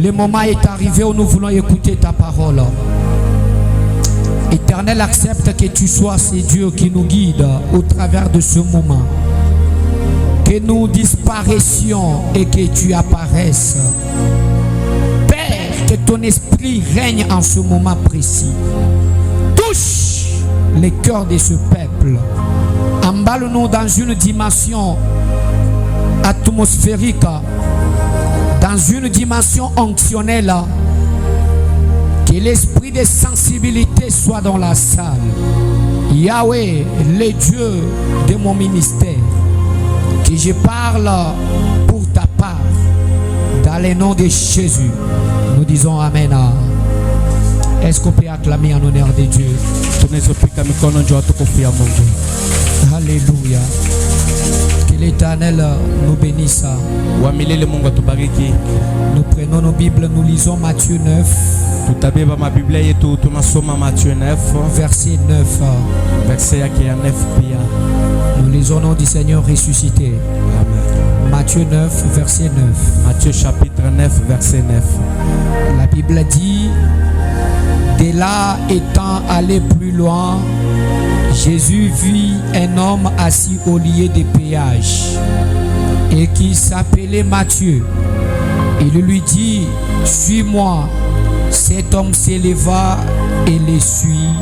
Le moment est arrivé où nous voulons écouter ta parole. Éternel, accepte que tu sois ce Dieu qui nous guide au travers de ce moment. Que nous disparaissions et que tu apparaisses. Père, que ton esprit règne en ce moment précis. Touche les cœurs de ce peuple. Emballe-nous dans une dimension atmosphérique, dans une dimension onctionnelle. Que l'esprit de sensibilité soit dans la salle. Yahweh, le Dieu de mon ministère, que je parle pour ta part, dans le nom de Jésus. Nous disons Amen. Est-ce qu'on peut acclamer en honneur de Dieu? Alléluia. Que l'Éternel nous bénisse. Nous prenons nos Bibles, nous lisons Matthieu 9. Verset 9. Nous lisons au nom du Seigneur ressuscité. Matthieu 9, verset 9. Matthieu chapitre 9, verset 9. La Bible dit: de là étant allé plus loin, Jésus vit un homme assis au lieu de péage et qui s'appelait Matthieu. Il lui dit: suis-moi. Cet homme s'éleva et les suit.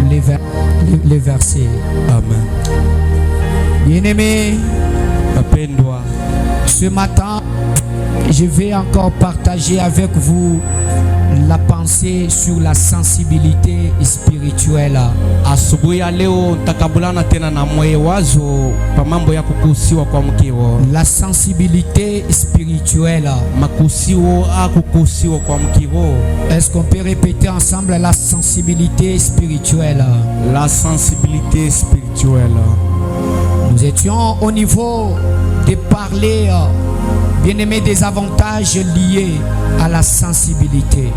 Les versets. Amen. Bien-aimés, ce matin, je vais encore partager avec vous la pensée sur la sensibilité spirituelle. La sensibilité spirituelle. Est-ce qu'on peut répéter ensemble la sensibilité spirituelle? La sensibilité spirituelle. Nous étions au niveau de parler, bien-aimé, des avantages liés à la sensibilité.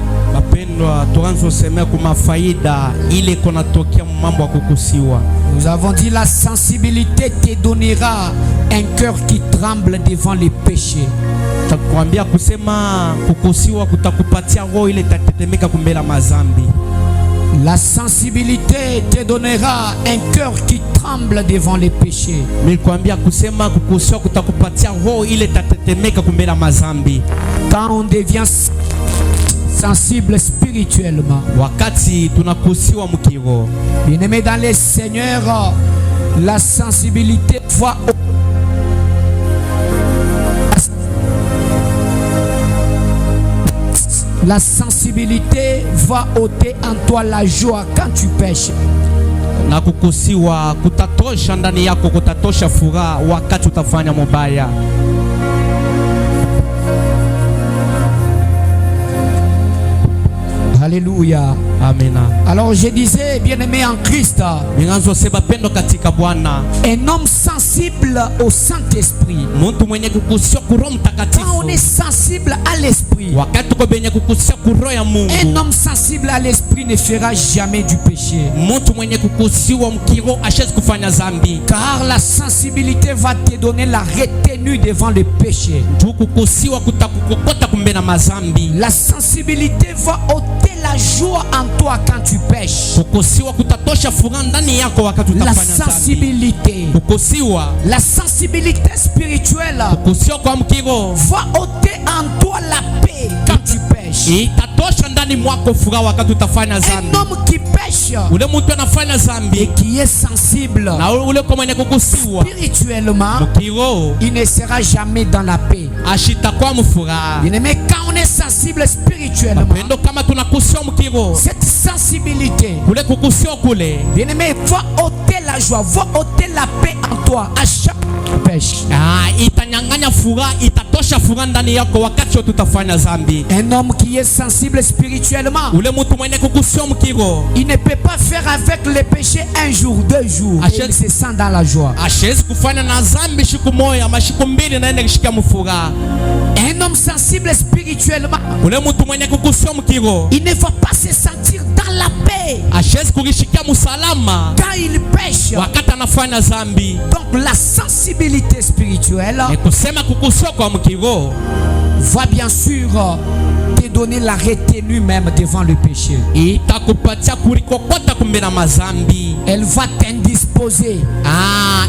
Nous avons dit la sensibilité te donnera un cœur qui tremble devant les péchés. La sensibilité te donnera un cœur qui tremble devant les péchés. Quand on devient sensible spirituellement, bien-aimé dans les Seigneurs, la sensibilité va La sensibilité va ôter en toi la joie quand tu pêches. Na kukusiwa kutatosha ndani yako, kutatosha furaha wakati utafanya mabaya. Alléluia. Amen. Alors je disais, bien-aimé en Christ, un homme sensible au Saint-Esprit. Quand on est sensible à l'Esprit, un homme sensible à l'Esprit ne fera jamais du péché. Car la sensibilité va te donner la retenue devant le péché. La sensibilité va ôter la joie en toi quand tu pêches. La sensibilité spirituelle va ôter en toi la paix quand tu pêches. Un homme qui pêche et qui est sensible spirituellement, il ne sera jamais dans la paix. Mais quand on est sensible spirituellement, cette sensibilité, bien-aimé, va ôter la joie, va ôter la paix en toi à chaque pêche. Un homme qui est sensible spirituellement, il ne peut pas faire avec les péchés un jour, 2 jours, et il se sent dans la joie. Un homme sensible spirituellement, il ne va pas se sentir dans la paix. hawezi kulishikia msalama quand il pêche. wakati anafanya zambi. Donc la sensibilité spirituelle Ni kusema kukusiwa kwa mkiroho va bien sûr te donner la retenue même devant le péché. itakupatia kulikokota kumbe na mazambi. Elle va t'indisposer.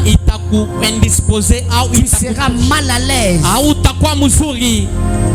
Itakuindisposer au Tu seras mal à l'aise au utakuwa mzuri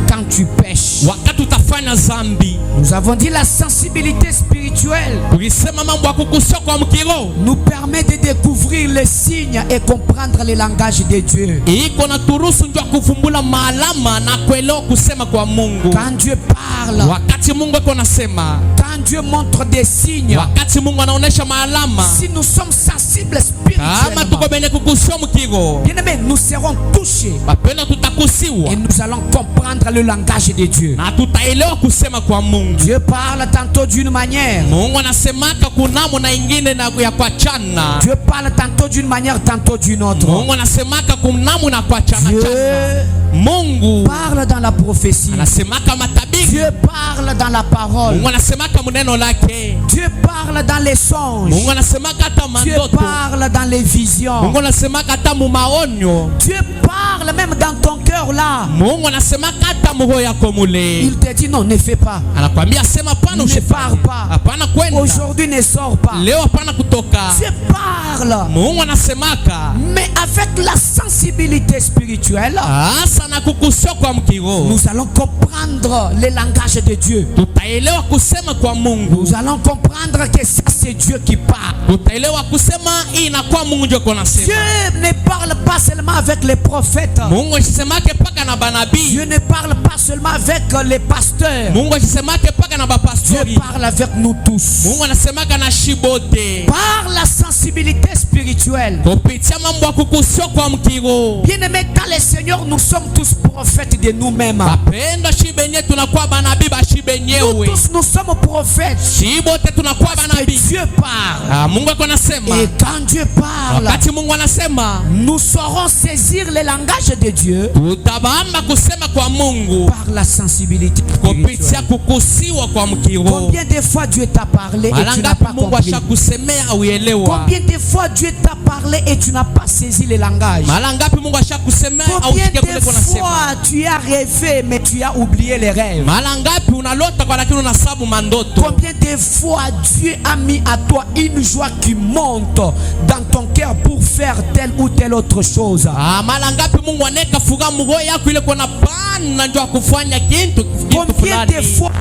quand tu pêches. wakati utafanya zambi. Nous avons dit la sensibilité spirituelle Tulisema mambo ya kukusiwa kwa mkiroho nous permet de découvrir les signes et comprendre le langage de Dieu. iko na turuhusu ndio kuvumbula maalama na kuelewa kusema kwa Mungu. Quand Dieu parle, Wakati Mungu ako nasema, quand Dieu montre des signes, wakati Mungu anaonesha maalama, si nous sommes sensibles kama spirituellement, tuko benye kukusiwa mkiroho, bien-aimés, nous serons touchés bapenda tutakusiwa et nous allons comprendre le langage de Dieu. na tutaelewa kusema kwa Mungu. Dieu parle tantôt d'une manière, Mungu anasemaka kunamo na ingine na ya kuachana. Dieu parle tantôt d'une manière, tantôt d'une autre. Mungu anasemaka kunamo na kuachana Dieu chana. Mungu parle dans la prophétie. anasemaka matabiri. Dieu parle dans la parole. Mungu anasemaka muneno lake. Dieu parle dans les songes. Mungu anasemaka hata Dieu mandoto. parle dans les visions. Mungu anasemaka hata mumaonyo. Dieu parle même dans ton cœur là. Mungu anasemaka hata muroho yako mule. Il te dit non, ne fais pas. Anakwambia sema pana Ne pars pas. hapana kwenda. Aujourd'hui ne sors pas. Leo hapana kutoka. Dieu parle. Mungu anasemaka. Mais avec la sensibilité spirituelle, Asa na kukusiwa kwa mkiroho. nous allons comprendre le langage de Dieu. Tutaelewa kusema kwa Mungu. Nous allons comprendre que ça c'est Dieu qui parle. Tutaelewa kusema hii inakuwa Mungu ndio konasema. Dieu ne parle pas seulement avec les prophètes. Mungu asisemake paka na banabii. Dieu ne parle pas seulement avec les pasteurs. Mungu asisemake paka na Dieu bapastori. parle avec nous tous. Mungu anasemaka na shibote. Par la sensibilité spirituelle. Kupitia mambo ya kukusiwa kwa mkiroho. Bien-aimés, dans le Seigneur, nous sommes tous prophètes de nous-mêmes. Bapenda shibenye tunakuwa banabii Nous bashibenyewe. tous, nous sommes prophètes. Shibote tunakuwa Et banabii. Dieu parle. Mungu ako nasema. Et quand Dieu parle, Wakati Mungu anasema, nous saurons saisir le langage de Dieu tutabamba kusema kwa Mungu par la sensibilité kupitia spirituelle. kukusiwa kwa mkiroho. Combien de fois Dieu t'a parlé et tu n'as Mara pas ngapi Mungu compris? ashakusemea auelewa? Combien de fois Dieu t'a parlé et tu n'as pas saisi le langage? Mara ngapi Mungu ashakusemea au Combien sikia kule de kunasema? fois tu as rêvé mais tu as oublié les rêves? Mara ngapi unalota kwa lakini unasabu mandoto? Combien de fois Dieu a mis à toi une joie qui monte dans ton cœur pour faire telle ou telle autre chose? Mara ngapi Mungu aneka furaha moyo yako ile kuna pana ndio kufanya kitu Combien de fulani? fois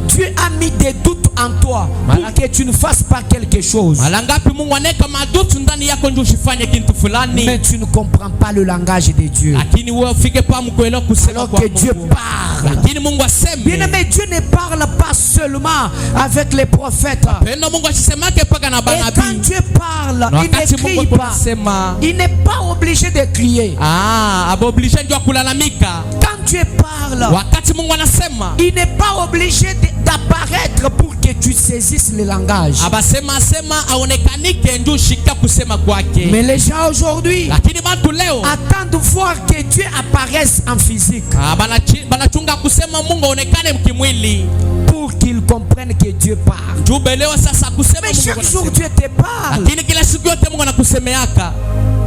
Dieu a mis des doutes en toi pour que tu ne fasses pas quelque chose? Mara ngapi Mungu aneka madutu ndani yako ndio usifanye kitu fulani? Mais tu ne comprends pas le langage de Dieu. Lakini wewe ufike pa mkuelewa kusema Alors kwa que Dieu Mungu. parle. Lakini Mungu aseme. Bien-aimé, Dieu ne parle pas seulement avec les prophètes. Pendo Mungu asisemake paka na Et quand banabii. Dieu parle, Na il wakati ne Mungu crie pas. anasema, Il n'est pas obligé de crier. aboblisha ndio kulalamika. Quand Dieu parle, Wakati Mungu anasema, il n'est pas obligé d'apparaître pour que tu saisisses le langage. abasema sema aonekanike ndio shika kusema kwake. Mais les gens aujourd'hui Lakini watu leo attendent voir que Dieu apparaisse en physique banachunga kusema Mungu aonekane mkimwili. pour qu'ils comprennent que Dieu parle. Jubelewa sasa kusema Mais Mungu chaque jour anasema. Dieu te parle. Lakini kila siku yote Mungu anakusemeaka.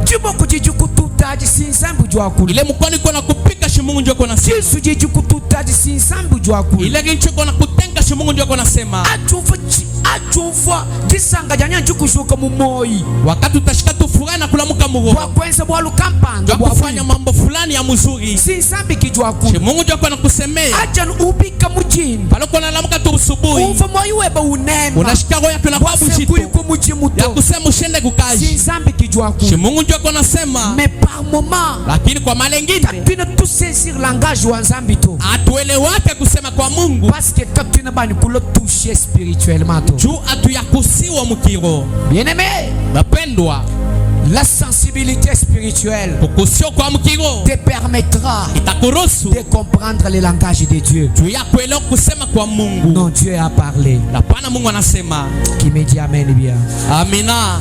Jibokujijukututaji sinsambu jwakuli. Ile mkono iko na kupika shi Mungu ndio konasema. Jisujijukututaji sinsambu jwakuli. Ile kincho iko na kutenga shi Mungu ndio konasema. Achumva disanga janya njukushuka mumoyi. Wakati utashika tu furaha na kulamuka muroho. Bwakwenza bwalukampanda Ndio kufanya mambo fulani ya mzuri. sinsambi kijwakuli. Shi Mungu ndio anakusemea. Acha ubika mujini. Paloko nalamuka tu usubuhi. Umva moyo weba unema. Unashika roho yako na kwa bushito. Bwakwenza mujimuto. Ya kusema ushende kukaji. Sinsambi kijwakuli. Shi Mungu ndio anasema. Mais par moment, Lakini kwa mara nyingine tu ne tout saisir langage wa nzambi to. atuelewake kusema kwa Mungu. Parce que quand tu n'as pas nous toucher spirituellement to. Juu atuyakusiwa mkiro. Bien-aimé, Bapendwa, La sensibilité spirituelle kukusio kwa mkigo te permettra itakuruhusu de comprendre le langage de Dieu. juu ya kuelewa kusema kwa Mungu. Non, Dieu a parlé. Na pana Mungu anasema. Qui me dit amen bien. Amina.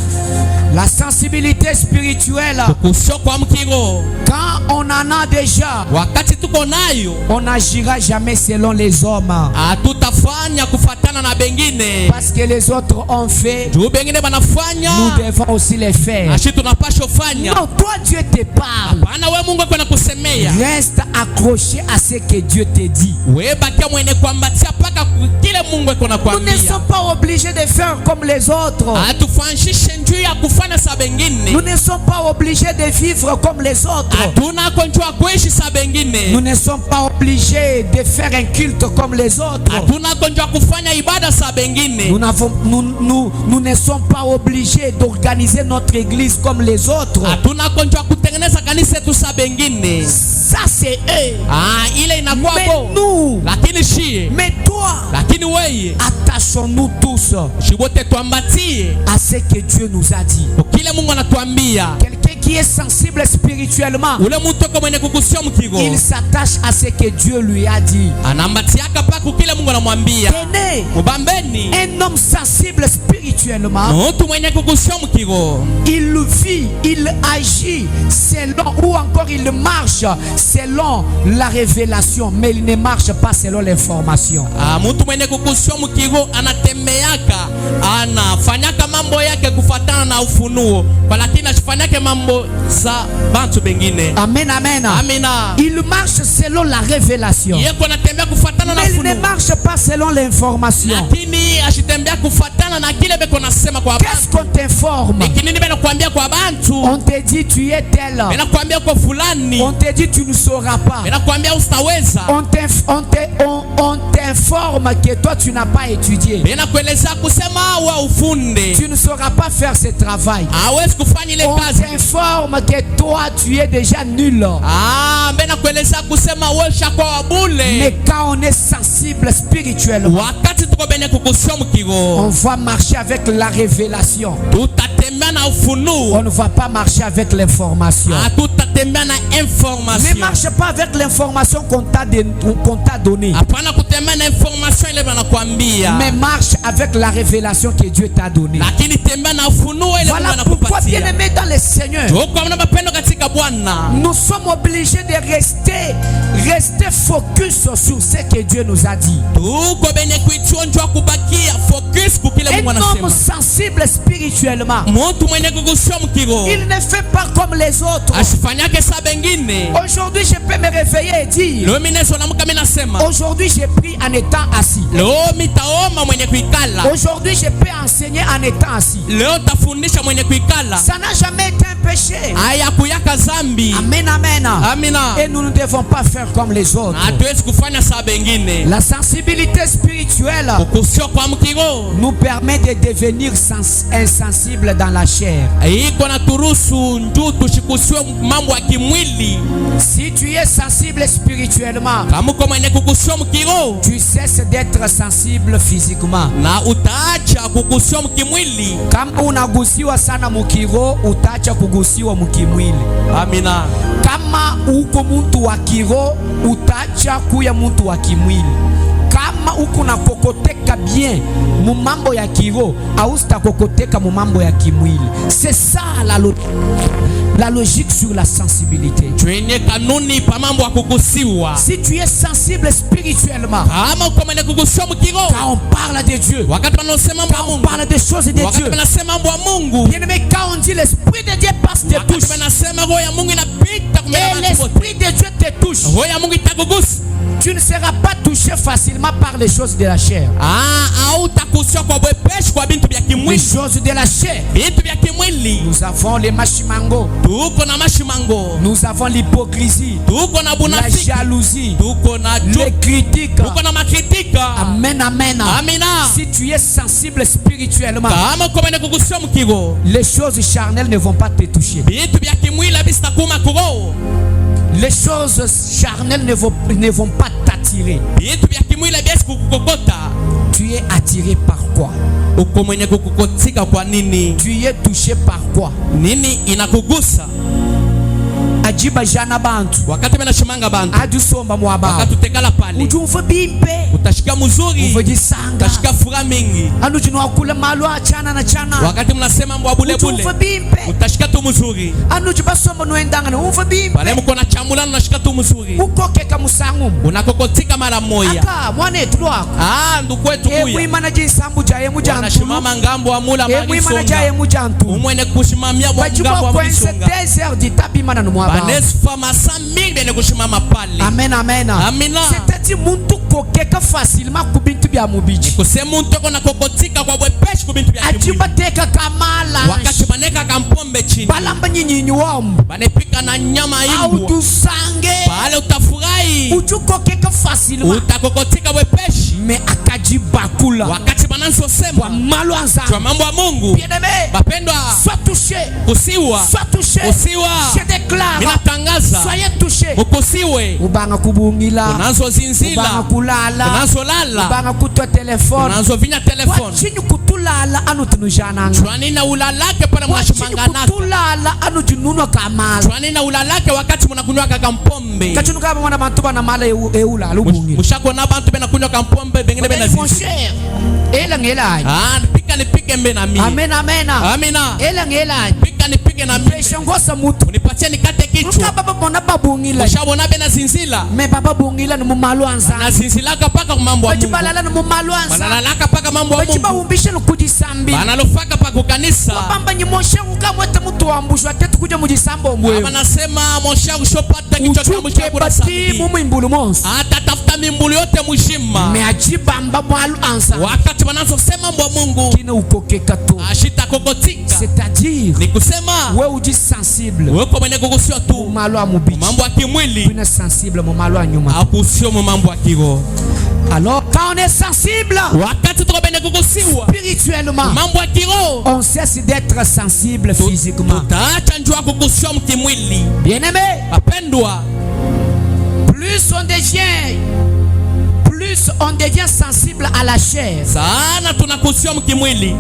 La sensibilité spirituelle, kukusio kwa mkigo, quand on en a déjà, wakati tuko nayo, on n'agira jamais selon les hommes. Hatutafanya kufatana na bengine. Parce que les autres ont fait, Juu bengine banafanya, nous devons aussi les faire. ashi tunapaswa fanya. Non, toi Dieu te parle. Pana we Mungu kwa kusemea. Reste accroché à ce que Dieu te dit. We bakia mwene kuambatia paka kile Mungu kwa Nous ne nakwambia. sommes pas obligés de faire comme les autres. Hatufanishishe njuu ya kufanya sa bengine. Nous ne sommes pas obligés de vivre comme les autres. Hatuna konjua kuishi sa bengine. Nous ne sommes pas obligés de faire un culte comme les autres. Hatuna konjua kufanya ibada sa bengine. Nous ne sommes pas obligés d'organiser notre église comme les autres. Hatuna konjua kutengeneza kanisa yetu sa bengine. Ça c'est eux. Ile inakuwa Mais bo. nous, Lakini shie. mais toi, Lakini weye. attachons-nous tous Shibote tuambatie à ce que Dieu nous a dit. kile Mungu anatuambia. Quelqu'un qui est sensible spirituellement, Ule mtu kwa mwenye kukusio mkigo, il s'attache à ce que Dieu lui a dit. anambatiaka pa kile Mungu anamwambia. Tenez, Mubambeni. un homme sensible spirituellement, Mtu mwenye kukusio mkigo, il vit, il agit selon, ou encore il marche selon la révélation, mais il ne marche pas selon l'information. mtu mwenye kukusio mkigo anatembeaka, anafanyaka mambo yake kufatana na ufunuo, lakini asifanyake mambo za bantu bengine. Amen, amen. Amina. Il marche selon la révélation, Yeko anatembea kufatana na mais il ne ufunuo, marche pas selon l'information. lakini asitembea kufatana na kile beko nasema kwa Qu'est-ce bantu. qu'on t'informe? Kinini bena kuambia kwa bantu? On te dit tu es tel. Bena kuambia kwa fulani. On te dit tu ne sauras pas. Bena kuambia usitaweza. On t'informe que toi tu n'as pas étudié. Bena kueleza kusema wa ufunde. Tu ne sauras pas faire ce travail. Hawezi kufanya ile On kazi. t'informe que toi tu es déjà nul. Bena kueleza kusema wewe shakwa wabule. Mais quand on est sensible spirituellement, Wakati tuko bene kukusio on mkigo, va marcher avec la révélation. tutatembea na ufunuo. On ne va pas marcher avec l'information. Tutatembea na Ne information. marche pas avec l'information qu'on t'a donnée. Hapana kutembea na information ile banakuambia. Mais marche avec la révélation que Dieu t'a donnée. Lakini tembea na ufunuo ile Mungu Voilà pourquoi, anakupatia. bien-aimés dans le Seigneur, Tuko na mapendo katika Bwana. nous sommes obligés de rester focus sur ce que Dieu nous a dit. Tuko benye kuichonjwa kubakia focus kukile Mungu Un homme anasema. sensible spirituellement, Mtu mwenye kukusio mkigo, il ne fait pas comme les autres. asifanyake sa bengine. Aujourd'hui, je peux me réveiller et dire, Leo mimi naamka mimi nasema, aujourd'hui, j'ai pris en étant assis. leo mitaomba mwenye kuikala. Aujourd'hui, je peux enseigner en étant assis. Leo tafundisha mwenye kuikala. Ça n'a jamais été un péché. Haya kuyaka zambi. Amen, amen. Amina. Et nous ne devons pas faire comme les autres. Hatuwezi kufanya sa bengine. La sensibilité spirituelle Kukusio kwa mkigo nous permet de devenir insensibles dans la chair. iko na turuhusu ndu tushikusiwe mambo ya kimwili. Si tu es sensible spirituellement, Kama uko mwenye kukusio mkigo, tu cesses d'être sensible physiquement. na utaacha kukusio mkimwili. Kama unagusiwa sana mukiro, utaacha kugusiwa mukimwili. Amina. Kama uko muntu wa kiro, utaacha kuya muntu wa kimwili. Kama uko na kokoteka bien mu mambo ya kiro, austa kokoteka mu mambo ya kimwili. C'est ça la logique sur la sensibilité. Twenye kanuni pa mambo ya kukusiwa. Si tu es sensible spirituellement, Kama uko mwenye kukusio mkigo, quand on parle de Dieu, wakati wanasema mambo ya quand on Mungu, parle des choses de wakati Dieu, wanasema mambo ya Mungu, bien aimé, quand on dit l'esprit de Dieu passe te wakati touche, wanasema roho ya Mungu inapita kumela et watu wote. l'esprit de Dieu te touche, Roho ya Mungu itakugusa. tu ne seras pas touché facilement par les choses de la chair. Hautakusiwa kwa bwepeshi kwa bintu vya Les kimwili. choses de la chair. Bintu vya kimwili. Nous avons les machimango, Tuko na mashimango. nous avons l'hypocrisie, Tuko na la bunafiki. jalousie, Tuko na les chuki. critiques. Tuko na makritika. Amen, amen. Amina. Si tu es sensible spirituellement, Kama uko mwenye kukusiwa mkigo, les choses charnelles ne vont pas te toucher. bintu vya kimwili havitakuma kuroho. Les choses charnelles ne vont pas t'attirer. Bintu vya kimwili haviwezi kukukokota. Tu es attiré par quoi? uko mwenye kukukotika kwa nini? Tu y es touché par quoi? Nini inakugusa? Ajiba jana bantu Wakati mena shimanga bantu, adusomba mwaba wakati utekala pale, ujumva bimpe utashika mzuri, uvojisanga utashika furaha mingi. anu jino akula malu achana na chana Wakati mnasema mbwa bule bule, ujumva bimpe utashika tu mzuri. anu jibasomba nuendanga na ujumva Pale bimpe mko na chamula unashika tu mzuri. ukokeka musangu Unakokotika mara moja. aka mwane tulwa Ndugu wetu kuya. mwimana jinsambu jaye mujantu Wanashimama ngambo amula mwimana jaye magisonga. mujantu Umwene kushimamia wa ngambo bajibwa wa kwense magisonga. 2 heures ditapi mana numwaba Banesfa masa mingi bene kushimama pale. amen amen Amina. c'est-à-dire muntu kokeka facilement kubintu bya mubiji Kuse muntu eko nakokotika kwa bwepeshi kubintu bya kimwili. ajiba teka kamala Wakati baneka kampombe chini, balamba nyinyi wombo banepika na nyama au imbwa, dusange pale utafurahi, ujukokeka facilement utakokotika bwepeshi. mais akajibakula Wakati bananso kwa sema malo kwa anza mambo ya Mungu, bien aimé bapendwa, sois touché kusiwa, sois touché kusiwa, je déclare minatangaza, soyez touché mukusiwe, ubanga kubungila unazo ubanga zinzila, kulala unazo lala, ubanga kutwa telefone unazo vinya telefoni. wachinyi kutulala anu tunujananga Chwanina ulalake pale wachinyi mwashimanganaka. kutulala anu jununwa kamala Chwanina ulalake wakati munakunywa kampombe. kachunu kaba mwana bantu bana mala eula lubungila Mushakona bantu bena kunywa kampombe bengine bena mon zinzi. cher ela ngela Nipike mbe na mimi. amen amen Amina. ela ngela Nipike na mimi. peshongosa mutu Unipatie nikate kichwa. ukaba bona babungila Mushabona bena zinzila. me baba bungila no mumalu anza Na zinzilaka paka mambo ya Mungu. bajibalala no mumalu anza Banalalaka paka mambo ya bajiba Mungu. umbishe no kujisambi Banalofaka pa kukanisa. bamba nyimoshe ukamwete mutu wambushwa tetu kuja mujisambo mbwe Banasema mosha ushopata kichwa cha uchuke mchabu na bati sabidi. mumimbulu monsi Hata tafuta mimbulu yote mshima. me ajibamba mwalu anza Wakati wanazosema mbwa Mungu, kina ukokeka tu ashita kokotika. c'est-à-dire Ni kusema we uji sensible wewe mwenye kugusiwa tu mumalu a mubichi mambo ya kimwili, kwina sensible mumalu a nyuma akusio mambo ya kiroho. alors quand on est sensible Wakati tuko bene kugusiwa spirituellement mambo ya kiroho, on cesse d'être sensible physiquement tutaacha njoo kugusiwa mkimwili. bien aimé Wapendwa, plus on devient sensible à la chair sana tunakusiwa mkimwili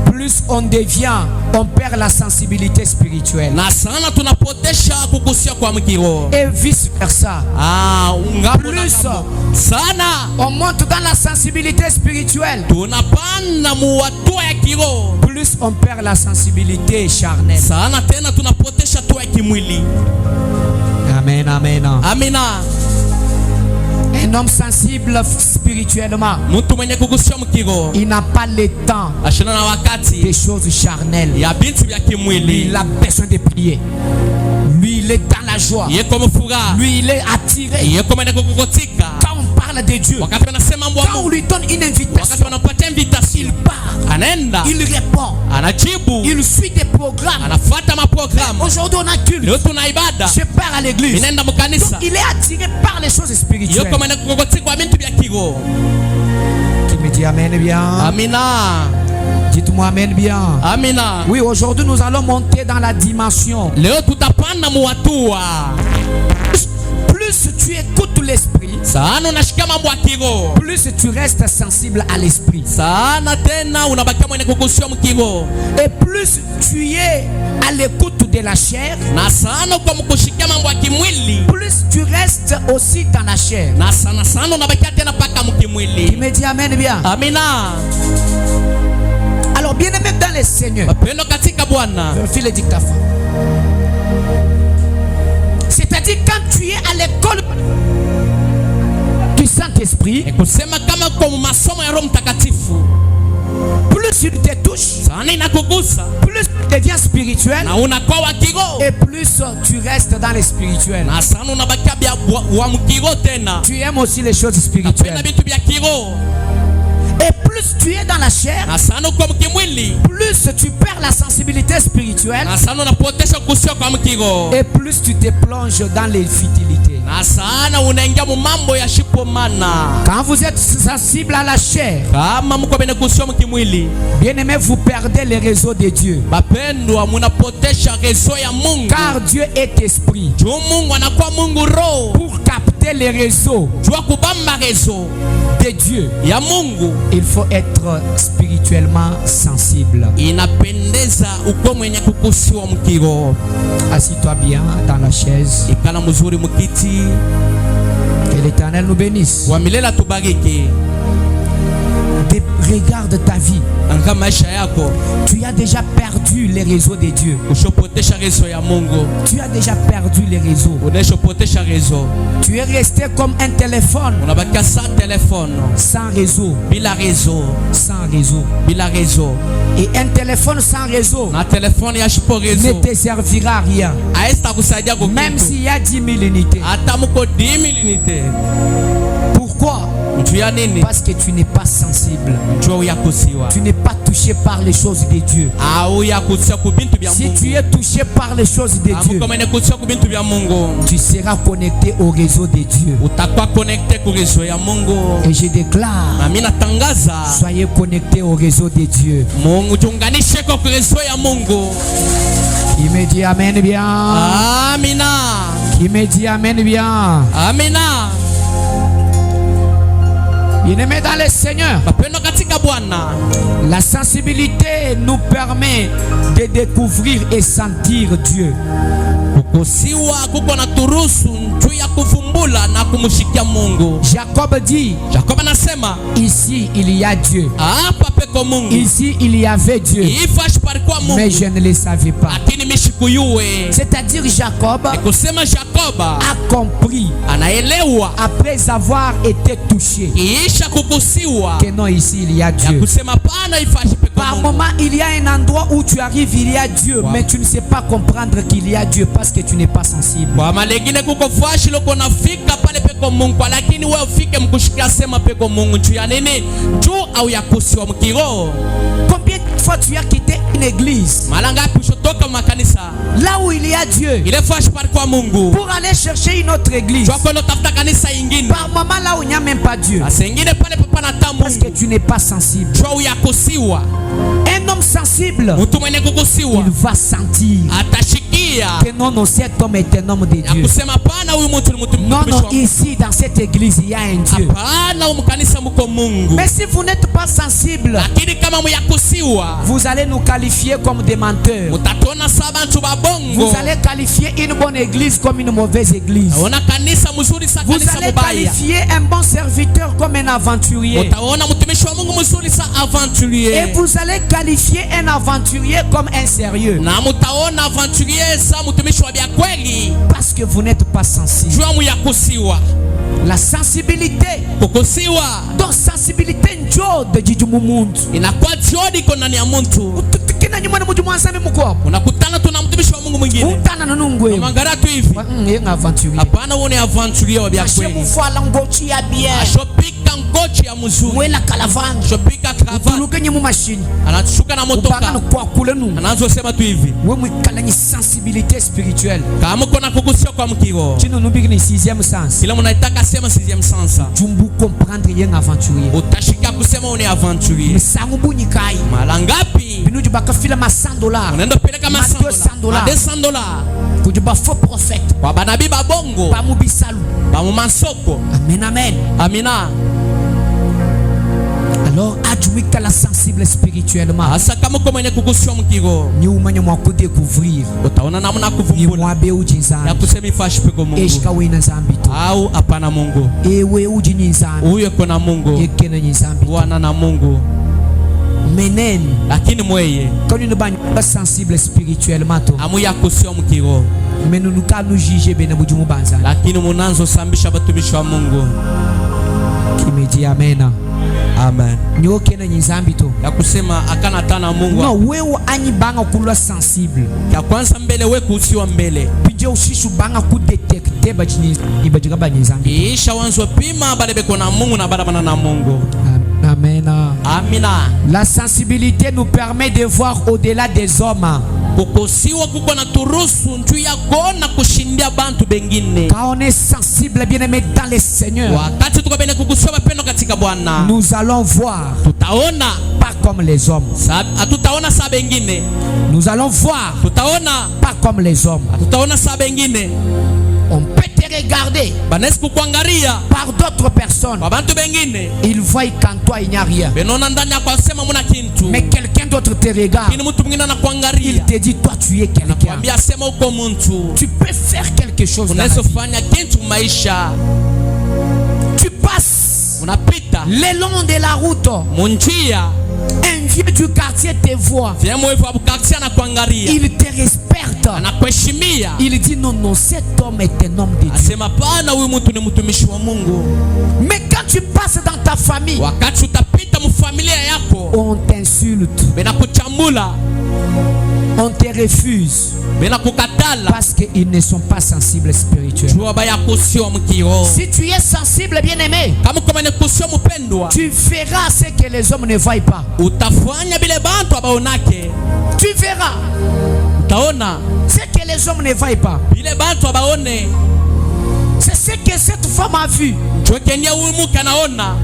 plus on perd la sensibilité spirituelle na sana tunapotesha kukusiwa kwa mkiroho. et vice versa Ngambo na Plus. ngambo. Sana on monte dans la sensibilité spirituelle tunapanda muwatua ya kiroho, plus on perd la sensibilité charnelle sana tena tunapotesha tu ya kimwili. amen amen Amina. un homme sensible spirituellement Mtu mwenye kugusiwa mkiroho il n'a pas le temps ashina na des wakati choses charnelles ya bintu vya lui kimwili. il a besoin de prier lui il est dans la joie Yeko mfuraha, lui il est attiré yeko mwenye kukukotika. quand on parle de Dieu Wakati wanasema mbwa quand on Mungu, lui donne une wakati invitation wanapatia il invitation, part anaenda il répond anajibu, il suit des programmes anafuata maprogramu. aujourd'hui on a culte Leo tuna ibada, je pars à l'église inaenda mkanisa. il est attiré par les choses spirituelles Yeko mwenye kukukotika kwa bintu vya kiroho. qui me dit amen bien Amina. dites-moi amen bien Amina. oui aujourd'hui nous allons monter dans la dimension Leo tutapanda muwatua. plus tu écoutes l'esprit Sana unashika mambo ya kiroho, plus tu restes sensible à l'esprit sana tena unabakia mwenye kugusiwa mkiroho, et plus tu es à l'écoute de la chair na sana kwa mkushikia mambo ya kimwili, plus tu restes aussi dans la chair na sana sana unabakia tena paka il mkimwili. me dit amen bien Amina. alors bien aimé dans le Seigneur Wapendwa katika Bwana, vérifie le dictaphone c'est-à-dire quand tu es à l'école du Saint-Esprit ni kusema kama kwa masomo ya Roho Mtakatifu, plus il te touche sana inakugusa plus tu deviens spirituel na unakuwa wa kiroho, et plus tu restes dans le spirituel na sana unabakia wa mkiroho tena. tu aimes aussi les choses Napenda spirituelles vitu vya kiroho, et plus tu es dans la chair na sana kwa mkimwili, plus tu perds la sensibilité spirituelle na sana unapotesha kugusiwa kwa mkiroho, et plus tu te plonges dans les futilités. na sana unaingia mu mambo ya shipomana. Quand vous êtes sensible à la chair, Kama mko bene kugusiwa mkimwili, bien aimé, vous perdez les réseaux de Dieu. bapendwa, munapotesha rezo ya Mungu. Car Dieu est esprit. Juu Mungu anakuwa Mungu roho. Pour capter connecter les réseaux jua kubamba rezo de Dieu, ya Mungu il faut être spirituellement sensible. inapendeza uko mwenye kukusiwa mkiroho. Assis-toi bien dans la chaise. Ikala mzuri mkiti. Que l'Éternel nous bénisse. Wa milele tubariki. Regarde ta vie. Anga maisha yako. Tu as déjà perdu les réseaux de Dieu. Ushopotesha rezo ya Mungu. Tu as déjà perdu les réseaux. Unashopotesha rezo. Tu es resté comme un téléphone. Unabakia sans téléphone. Sans réseau. Bila réseau. Sans réseau. Bila réseau. Et un téléphone sans réseau na téléphone ya shipo réseau ne te servira à rien. Aesta kusaidia kwa même s'il y a 10 000 unités. Hata mko 10 000 unités. Pourquoi? Parce que tu n'es pas sensible. Tu n'es pas touché par les choses de Dieu. Si tu es touché par les choses de Dieu, tu seras connecté au réseau de Dieu. Et je déclare, soyez connectés au réseau de Dieu. Il me dit amen bien. Amina. Il me dit amen bien. Amina. Bien-aimés dans le Seigneur, la sensibilité nous permet de découvrir et sentir Dieu. Jacob dit, ici il y a Dieu. Ici il y avait Dieu, mais je ne le savais pas. C'est-à-dire Jacob a compris après avoir été touché que non, ici il y a Dieu. Par moment il y a un endroit où tu arrives, il y a Dieu, mais tu ne sais pas comprendre qu'il y a Dieu parce que tu n'es pas sensible. Combien de fois tu as quitté une église là où il y a Dieu pour aller chercher une autre église? Par moment là où il n'y a même pas Dieu, parce que tu n'es pas sensible. Un homme sensible, il va sentir que non, cet homme est un homme de Dieu. Non, ici dans cette église il y a un Dieu. Mais si vous n'êtes pas sensible, vous allez nous qualifier comme des menteurs. Vous allez qualifier une bonne église comme une mauvaise église. Vous allez qualifier un bon serviteur comme un aventurier. Et vous allez qualifier un aventurier comme un sérieux. Parce que vous n'êtes pas sensible. La sensibilité. Donc sensibilité njo de jijumumuntu. Inakuwa jodi kona ni muntu. Kina nyuma na mjumu ansame mko hapo. Unakutana tu na mtumishi wa Mungu mwingine. Utana na nungwe. Mangara tu hivi. Yenga aventurier. Hapana wewe ni aventurier wa kweli. Ashemu fala ngochi ya bien. Ashopika ngochi ya mzuri. Mwela kalavanga. Ashopika karavana. Tuluke nyimu machine. Anashuka na motoka. Upaka kwa kule nu. Anaanza sema tu hivi. Wewe mwikala ni sensibilité spirituelle. Kama kuna kukusia kwa mkiro. Chino nubiki ni 6e sens. Kila mnaitaka sema 6e sens. Jumbu comprendre yenga aventurier. Utashika kusema une aventurier. Misangu bunyikai. Mala ngapi? Binuju bakafila ma $100. Unaenda peleka ma $100. Kujuba faux prophète. Kwa banabi babongo. Ba mubisalu. Ba mumansoko. Amen amen. Amina. Alors adjumika la sensible spirituellement. Asa kama uko mwenye kukusia mkiro. Ni umanye mwa kudécouvrir. Utaona namna kuvumbula. Ni mwabe ujinzambi. Ya kusema ifashi peko Mungu. Eshika wina zambi tu. Au hapana Mungu. Ewe ujinyinzambi. Uye kona Mungu. Yekena nyinzambi. Wana na Mungu. Menen. Lakini mweye. Quand nous sommes sensibles spirituellement to. Amu ya kusia mkiro. Mais nous nous juger bena bujumu banza. Lakini munanzo sambisha batumishi wa Mungu. Qui me dit amen. Amen. Ni okena nyinzambi to. Ya kusema akana tana Mungu. No wewe anyi banga kulwa sensible. Ya kwanza mbele we kusiwa mbele. Pije ushishu banga ku detecter bajiga banyinzambi. Isha wanzo pima balebe kona Mungu na barabana na Mungu. Amen. Amina. La sensibilité nous permet de voir au-delà des hommes. Kukosiwa kuko na turusu ntu ya kona kushindia bantu bengine. Quand on est sensible bien-aimé dans le Seigneur, wakati tuko bene kukusiwa bapendo katika Bwana, nous allons voir tutaona pas comme les hommes. Hatutaona saa bengine. Nous allons voir tutaona pas comme les hommes. Tutaona saa bengine. On peut te regarder banaweza kukuangalia par d'autres personnes. kwa bantu bengine, Ils voient qu'en toi il n'y a rien. benona ndani yako asema muna kintu, Mais quelqu'un d'autre te regarde. lakini mtu mwingine Il anakuangalia, te dit, toi tu es quelqu'un. kwambia asema uko muntu, Tu peux faire quelque chose dans la unaweza vie. kufanya kintu maisha. Tu passes Unapita le long de la route. munjia, Un vieux du quartier te voit. vyemo hivyo abukakisi anakuangalia, Il te respecte. anakuheshimia, Il dit non, non, cet homme est un homme de Dieu. asema pana, huyu mtu ni mtumishi wa Mungu. Mais quand tu passes dans ta famille, Wakati utapita mfamilia yako, on t'insulte, benakuchambula, on te refuse benakukatala, parce qu'ils ne sont pas sensibles spirituellement. jua baya kusio mkio. Si tu es sensible, bien-aimé, Kama kama ni kusio mpendwa, tu verras ce que les hommes ne voient pas. utafanya bile bantu abaonake, Tu verras utaona ce que les hommes ne voient pas. bile bantu abaone. C'est ce que cette femme a vu. Chwekenia huyu mke anaona,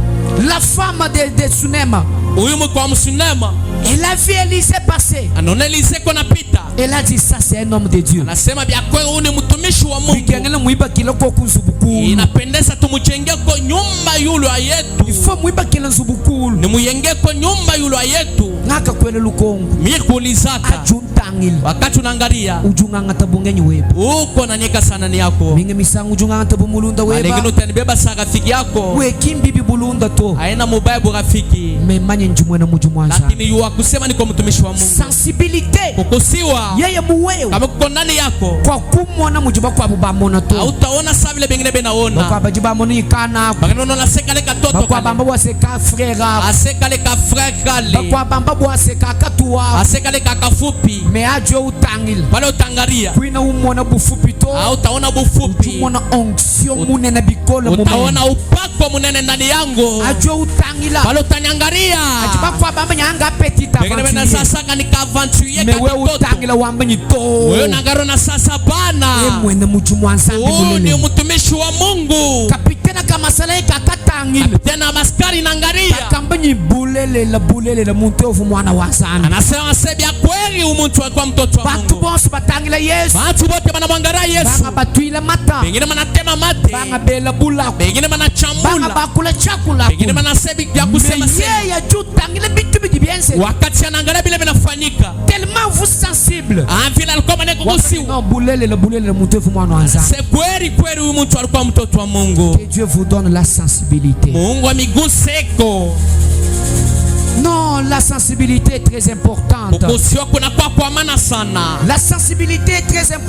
La femme de Tsunema. huyu mke wa msinema Elle a vu Élisée passer. anaona Elise kona pita, Elle a dit ça c'est un homme de Dieu. anasema bya kweli huyu ni mtumishi wa Mungu. Bikengele muiba kiloko kunzubukulu. Inapendeza tumujengeko nyumba yulu yetu, Il faut muiba kila nzubukulu. ni muyengeko nyumba yulu yetu. Ngaka kwele lukongo. Mikulizaka Ajuntangil. wakati unaangalia Ujunganga tabungenyi weba. uko na nyeka sana ni yako, Mingi misangu ujunganga tabumulunda alengine weba. utanibeba sa rafiki yako, We kimbibi bulunda to. haina mubaya bu rafiki, Memanye njumwe na mujumwanza. lakini yuwa kusema niko mtumishi wa Mungu. Sensibilité. Kukusiwa Yeye muweo. kama kuko ndani yako, Kwa kumwona mujiba kwa bubamona to. hautaona saa vile bengine benaona, Kwa bajiba moni ikana. bakanono na sekale katoto Kwa bamba kale, waseka frère. asekale ka frère kale, Kwa bamba waseka katua. asekale ka kafupi, Me ajo utangil. pale utangaria Kuina umona bufupi to. hautaona bufupi, Umona onction mune na bikola mume. utaona upako munene ndani yangu, Ajo utangila. pale utanyangaria Ajiba kwa bamba nyanga petite bengine bena aventurier. sasa kanikavantuye Me we katoto, utangila wambanyi to. wewe nangaro na sasa bana, Mwene mujumwanzambi huyu ni mulele. mtumishi wa Mungu. Kapitena kamasala kakatangile. Tena maskari nangaria Kambanyi bulele la muntu ovu mwana wasana. anasema sebya kweli umuntu alikuwa mtoto wa Batu Mungu. bonse batangila Yesu. Watu wote banamwangalia Yesu, Banga batwila mata. bengine banatema mate, Banga bela bulako. bengine Banga banachambula, bakula chakula. bengine banasebi vya kusema sema. Yeye ajutangile bitu bijibiense. Wakati anaangalia vile vinafanyika, Tellement vous sensible. vile alikuwa maneko kusiwa. Non bulele la muntu ovu mwana wasana. Se kweli kweli huyu mtu alikuwa mtoto wa Mungu. Que Dieu vous donne la sensibilité. Mungu wa miguu seko, Non, la sensibilité est très importante. kukusiwa kuna kwa maana sana. La sensibilité est très importante.